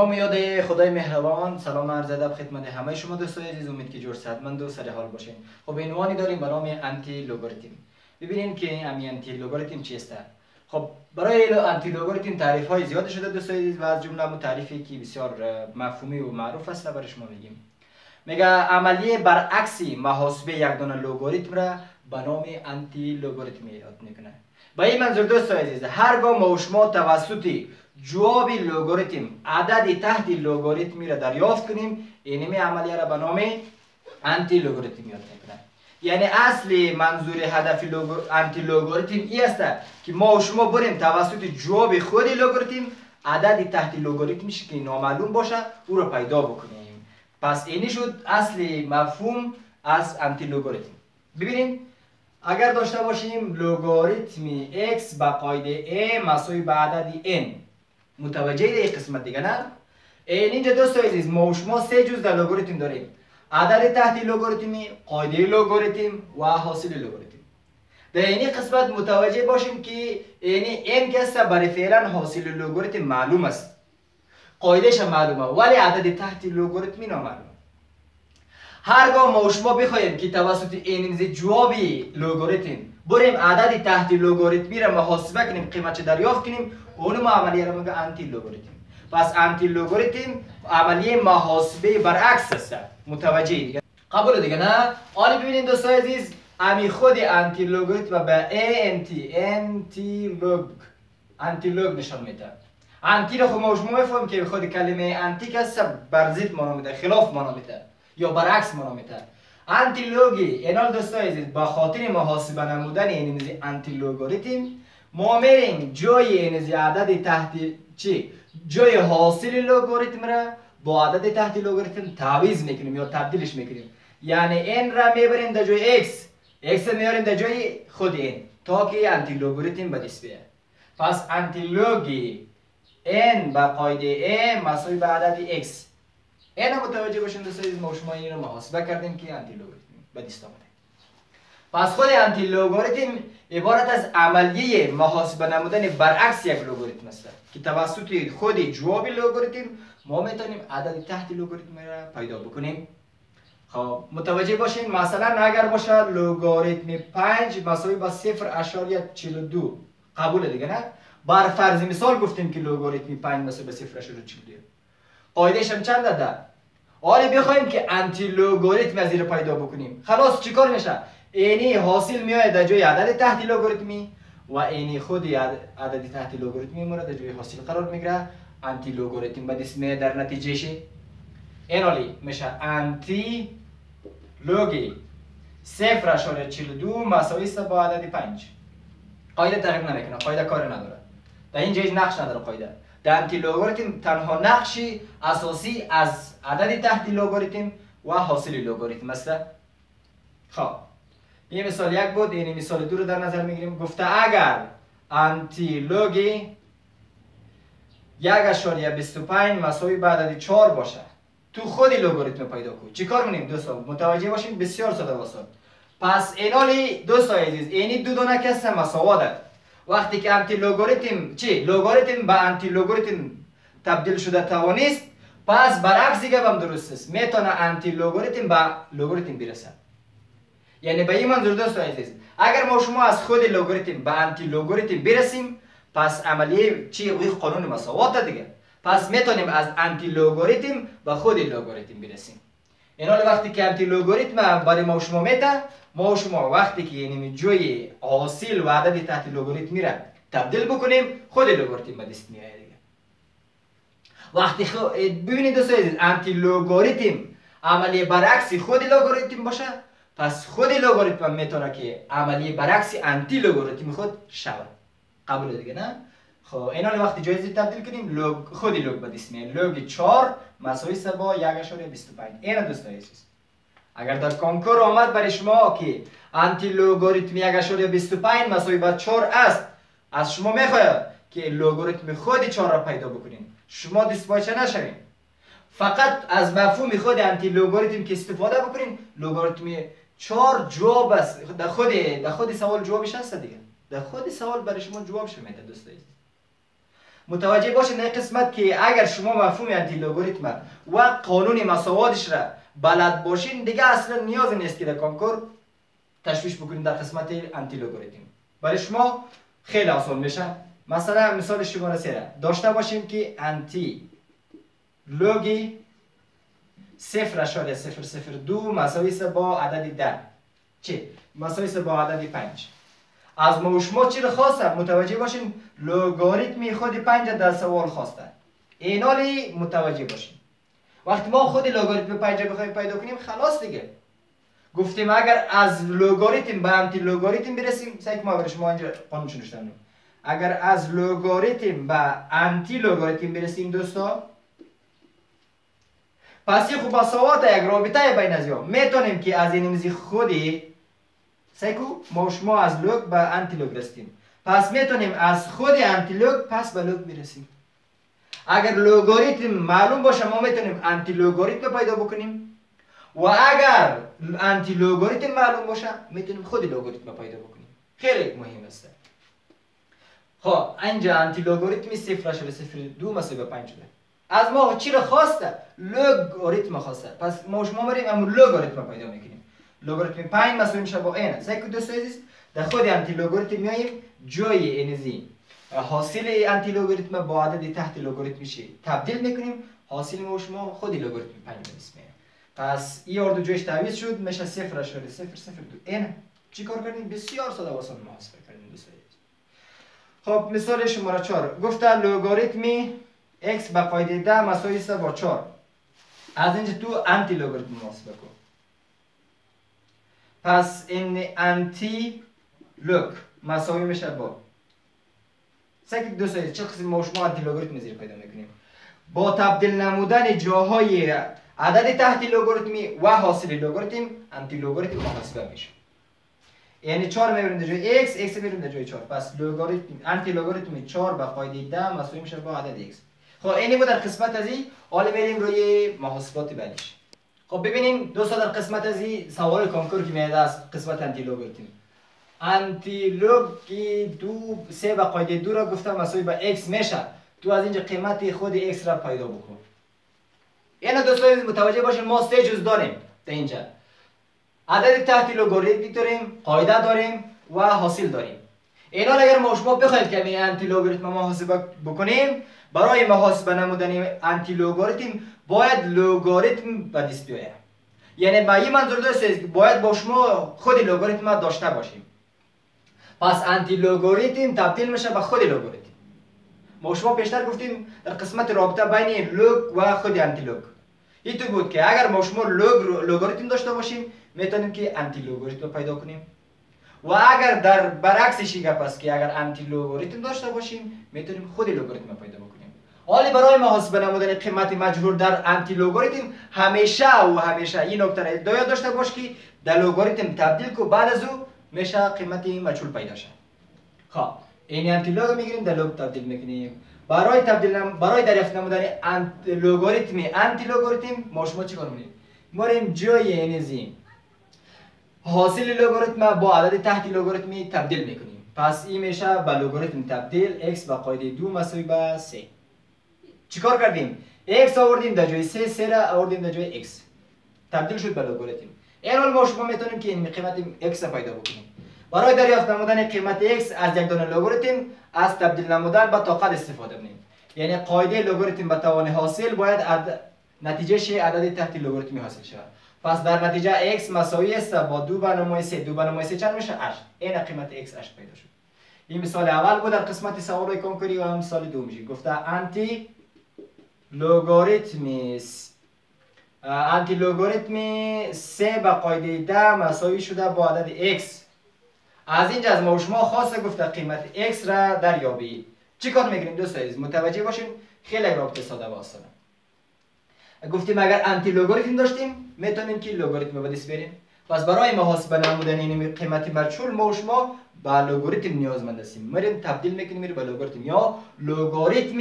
نام یاد خدای مهربان سلام عرض ادب خدمت همه شما دوستان عزیز. امید که جور صحتمند و سر حال باشین. خب عنوانی داریم به نام انتی لوگاریتم. ببینیم که همین انتی لوگاریتم چیست. خب برای انتی لوگاریتم تعریف های زیاد شده دوستان عزیز و از جمله تعریفی که بسیار مفهومی و معروف است برای شما میگیم. میگه عملیه برعکسی محاسبه یک دونه لوگاریتم را به نام انتی لوگاریتم یاد میکنه. با این منظور دوستان عزیز هرگاه ما و شما توسط جواب لوگاریتم عدد تحت لوگاریتمی را دریافت کنیم، اینمی عملیه را به نام انتی لوگاریتم یاد میکنه. یعنی اصل منظور هدف انتی لوگاریتم این است که ما و شما بریم توسط جواب خود لوگاریتم عدد تحت لوگاریتمش که نامعلوم باشه او را پیدا بکنیم. پس اینی شد اصل مفهوم از انتی لوگاریتم. ببینیم اگر داشته باشیم لوگاریتم x به قاعده a مساوی به عدد n، متوجه این قسمت دیگه نه؟ اینجا دوستان عزیز ما و شما سه جز در لوگاریتم داریم: عدد تحت لوگاریتمی، قاعده لوگاریتم و حاصل لوگاریتم. در این قسمت متوجه باشیم که یعنی n که برای فعلا حاصل لوگاریتم معلوم است، قاعدهش معلومه ولی عدد تحت لوگاریتمی نامعلومه. هرگاه ما و شما بخوایم که توسط این جواب لوگاریتم بریم عدد تحت لوگاریتمی را محاسبه کنیم، قیمتش دریافت کنیم، اون ما عملیه را میگه انتی لوگاریتم. پس انتی لوگاریتم عملیه محاسبه برعکس است. متوجه دیگه؟ قبول دیگه نه؟ حالا ببینید دوستان عزیز امی خود انتی لوگاریتم به انتی لوگ نشان میده. انتی را خب ما و شما میفهمیم که خود کلمه انتی که بر ضد معنا میده، خلاف معنا میده یا برعکس معنا میده. انتی لوگی اینال دوستان عزیز با خاطر محاسبه نمودن این انتی لوگاریتم ما میریم جای این عدد تحت جای حاصل لوگاریتم را با عدد تحت لوگاریتم تعویض میکنیم یا تبدیلش میکنیم. یعنی n را میبریم در جای x را میاریم در جای خود n تا که انتی لوگاریتم به دست بیاد. پس انتی لوگی n به قاعده a مساوی به عدد x. این متوجه باشین دوستان عزیز ما شما این رو محاسبه کردیم که انتی لوگاریتم به دست آمده. پس خود انتی لوگاریتم عبارت از عملیه محاسبه نمودن برعکس یک لوگاریتم است که توسط خود جواب لوگاریتم ما میتونیم عدد تحت لوگاریتم را پیدا بکنیم. خب متوجه باشین مثلا اگر باشه لوگاریتم 5 مساوی با 0.42 قبول دیگه نه؟ بر فرض مثال گفتیم که لوگاریتم 5 مساوی با 0.42 قاعدهش هم چند ده؟ حالا بخوایم که انتی لوگاریتم از این پیدا بکنیم خلاص چیکار میشه؟ اینی حاصل میاد در جای عدد تحت لوگاریتمی و اینی خود عدد تحت لوگاریتمی ما در جای حاصل قرار میگیره. انتی لوگاریتم به دست میاد در نتیجهش این حالی میشه انتی لوگی 0.42 مساوی است با عدد 5. قاعده تغییر نمیکنه، قاعده کار نداره، در اینجا هیچ نقش نداره قاعده. در انتی لوگاریتم تنها نقشی اساسی از عدد تحت لوگاریتم و حاصل لوگاریتم است. خب این مثال یک بود، این مثال دو رو در نظر میگیریم. گفته اگر انتی لوگی 1.25 مساوی به عدد 4 باشه تو خود لوگاریتم پیدا کنید. چیکار کنیم دوستان؟ متوجه باشین بسیار ساده و آسان. پس اینالی دوستان عزیز اینی دو دونه کس مساوات. وقتی که انتی لوگاریتم لوگاریتم به انتی لوگاریتم تبدیل شده توانست، پس برعکس دیگه هم درست است، میتونه انتی لوگاریتم به لوگاریتم برسه. یعنی به این منظور دوستان عزیز اگر ما شما از خود لوگاریتم به انتی لوگاریتم برسیم پس عملیه قانون مساوات دیگه. پس میتونیم از انتی لوگاریتم به خود لوگاریتم برسیم. اینا وقتی که انتی لوگاریتم برای ما شما میته، ما شما وقتی که یعنی جای حاصل و عدد تحت لوگاریتم را تبدیل بکنیم خود لوگاریتم به دست میاد دیگه. وقتی ببینید دوستان عزیز انتی لوگاریتم عملیه برعکس خود لوگاریتم باشه، پس خود لوگاریتم میتونه که عملیه برعکس انتی لوگاریتم خود شود. قبول دیگه نه؟ خب اینا وقتی جایزی تبدیل کنیم خود لوگ به دست میاد. لوگ 4 مساوی است با 1.25. اینا دوستان عزیز اگر در کنکور آمد برای شما که انتی لوگاریتم 1.25 مساوی با 4 است، از شما میخواهد که لوگاریتم خود 4 را پیدا بکنین، شما دستپاچه نشوین، فقط از مفهوم خود انتی لوگاریتم که استفاده بکنین. لوگاریتم 4 جواب است، در خود سوال جوابش هست دیگه، در خود سوال برای شما جوابش میده دوستان. متوجه باشید در قسمت که اگر شما مفهوم انتی لوگاریتم و قانون مساواتش را بلد باشین دیگه اصلا نیاز نیست که در کنکور تشویش بکنید در قسمت انتی لوگاریتم. برای شما خیلی آسان میشه. مثلا مثال شماره 3 داشته باشیم که انتی لوگی 0.002 مساوی است با عدد 10 چه؟ مساوی است با عدد 5. از ما و شما چی رو خواسته؟ متوجه باشین لوگاریتم خود 5 در سوال خواسته. اینالی متوجه باشین. وقتی ما خود لوگاریتم 5 بخوایم پیدا کنیم خلاص دیگه. گفتیم اگر از لوگاریتم به انتی لوگاریتم برسیم، سعی ما برای شما اینجا قانونش نوشتم. اگر از لوگاریتم به انتی لوگاریتم برسیم دوستا، پس خوب مساوات یک رابطه بین از یا میتونیم که از این خودی سیکو ما شما از لوگ به انتی لوگ رسیدیم، پس میتونیم از خود انتی لوگ پس به لوگ برسیم. اگر لوگاریتم معلوم باشه ما میتونیم انتی لوگاریتم پیدا بکنیم و اگر انتی لوگاریتم معلوم باشه میتونیم خود لوگاریتم پیدا بکنیم. خیلی مهم است. خب اینجا انتی لوگاریتم 0.02 مساوی به 5 شده. از ما چی رو خواسته؟ لوگاریتم خواسته. پس ما شما بریم همون لوگاریتم پیدا میکنیم. لوگاریتم 5 مساوی میشه با n. سعی کنید دوستان عزیز در خود انتی لوگاریتم میایم جای n حاصل انتی لوگاریتم با عدد تحت لوگاریتم میشه تبدیل میکنیم، حاصل ما شما خود لوگاریتم 5 میشه. پس این اردو جایش تعویض شد میشه 0.002 n. چی کار کردیم؟ بسیار ساده و آسان محاسبه کردیم دوستان. خب مثال شماره 4 گفته لوگاریتم x به قاعده 10 مساوی است با 4. از اینجا تو انتی لوگاریتم محاسبه کن. پس این انتی لوگ مساوی میشه با سعی دوستان چه قسم ما شما انتی لوگاریتم زیر پیدا میکنیم با تبدیل نمودن جاهای عدد تحت لوگاریتمی و حاصل لوگاریتم انتی لوگاریتم محاسبه میشه. یعنی 4 میبریم در جای x میبریم در جای 4. پس لوگاریتم انتی لوگاریتم 4 به قاعده 10 مساوی میشه با عدد x. خب اینی بود در قسمت از این. حالا بریم روی محاسبات بعدیش. خب ببینیم دوستان در قسمت از این سوال کنکور که میاد از قسمت انتی لوگاریتم. انتی لوگ 3 به قاعده 2 را گفتم مساوی به x میشه. تو از اینجا قیمت خود x را پیدا بکن. یعنی دوستان متوجه باشین ما 3 جز داریم در اینجا. عدد تحت لوگاریتمی داریم، قاعده داریم و حاصل داریم. اینا اگر ما شما بخواید که انتی لوگاریتم محاسبه بکنیم، برای محاسبه نمودن انتی لوگاریتم باید لوگاریتم به دست بیاید. یعنی با این منظور داشته که باید با شما خود لوگاریتم داشته باشیم. پس انتی لوگاریتم تبدیل میشه به خود لوگاریتم. ما شما پیشتر گفتیم در قسمت رابطه بین لوگ و خود انتی لوگ این تو بود که اگر ما شما لوگاریتم داشته باشیم میتونیم که انتی لوگاریتم پیدا کنیم و اگر در برعکسش گپ است که اگر انتی لوگاریتم داشته باشیم میتونیم خود لوگاریتم پیدا بکنیم. حالا برای محاسبه نمودن قیمت مجهول در انتی لوگاریتم همیشه این نکته را یاد داشته باش که در لوگاریتم تبدیل کو بعد از او میشه قیمت مجهول پیدا شه. خب این انتی لوگ میگیریم در لوگ تبدیل میکنیم. برای دریافت نمودن لوگاریتم انتی لوگاریتم ما شما چیکار میکنیم؟ میریم جای این حاصل لوگاریتم با عدد تحت لوگاریتمی تبدیل میکنیم. پس این میشه به لوگاریتم تبدیل x به قاعده 2 مساوی به 3. چیکار کردیم؟ x آوردیم در جای 3 را آوردیم در جای x. تبدیل شد به لوگاریتم. این حال ما شما میتونیم که این قیمت x را پیدا بکنیم. برای دریافت نمودن قیمت x از یک دانه لوگاریتم از تبدیل نمودن به طاقت استفاده کنیم. یعنی قاعده لوگاریتم به توان حاصل باید نتیجه عدد تحت لوگاریتمی حاصل شود. پس در نتیجه x مساوی است با 2 به نمای 3. 2 به نمای 3 چند میشه؟ 8. این قیمت x 8 پیدا شد. این مثال اول بود در قسمت سوال کنکوری و مثال دوم میشه. گفته انتی لوگاریتم 3 به قاعده 10 مساوی شده با عدد x. از اینجا از ما و شما خواسته گفته قیمت x را دریابید. چی کار میکنیم دوستان عزیز؟ متوجه باشین خیلی رابطه ساده و آسانه. گفتیم اگر انتی لوگاریتم داشتیم میتونیم که لوگاریتم به دست بیاریم. پس برای محاسبه نمودن این قیمت مجهول ما و شما به لوگاریتم نیازمند هستیم. میریم تبدیل میکنیم به لوگاریتم یا لوگاریتم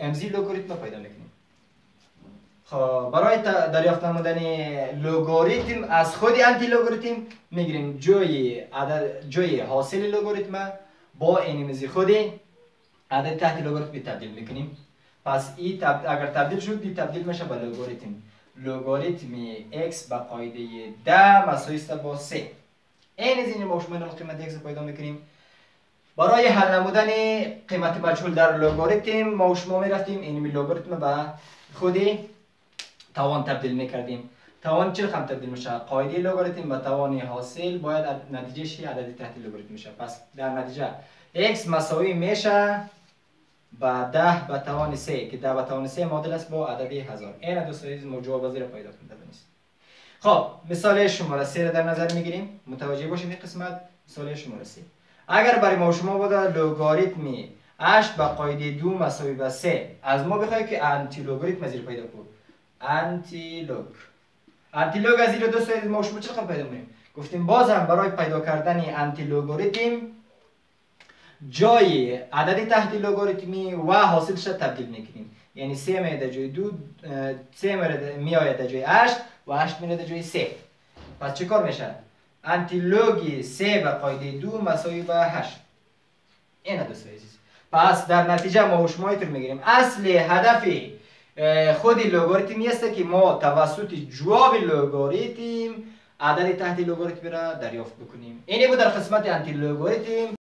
امزی لوگاریتم پیدا میکنیم. خب برای دریافت نمودن لوگاریتم از خود انتی لوگاریتم میگیریم جای حاصل لوگاریتم با اینمیزی خود عدد تحت لوگاریتم تبدیل میکنیم. پس این اگر تبدیل شد این تبدیل میشه به لوگاریتم. لوگاریتم x به قاعده 10 مساوی است با 3. این از این ما شما قیمت x پیدا میکنیم. برای حل نمودن قیمت مجهول در لوگاریتم ما شما میرفتیم این لوگاریتم به خودی توان تبدیل میکردیم. توان چه رقم تبدیل میشه؟ قاعده لوگاریتم به توان حاصل باید نتیجهش عدد تحت لوگاریتم میشه. پس در نتیجه x مساوی میشه با 10 به توان 3 که 10 به توان 3 معادل است با عدد 1000. این دوستان عزیز ما جواب وزیر پیدا کنید بنویسید. خب مثال شماره 3 را در نظر میگیریم. متوجه باشید این قسمت مثال شماره 3. اگر برای ما شما بوده لوگاریتم 8 به قاعده 2 مساوی به 3 از ما بخواهید که آنتی لوگاریتم از پیدا کنیم. آنتی لوگ از این دوستان عزیز ما شما چه رقم پیدا کنیم؟ گفتیم بازم برای پیدا کردن آنتی لوگاریتم جای عدد تحت لوگاریتمی و حاصلش را تبدیل میکنیم. یعنی 3 میاد جای 2 3 میاد جای 8 و 8 میاد جای 3. پس چه کار میشه؟ آنتی لوگ 3 به قاعده 2 مساوی به 8. این دوستان عزیز. پس در نتیجه ما شما اینطور میگیریم اصل هدف خود لوگاریتمی است که ما توسط جواب لوگاریتم عدد تحت لوگاریتم را دریافت بکنیم. اینی بود در قسمت آنتی لوگاریتم.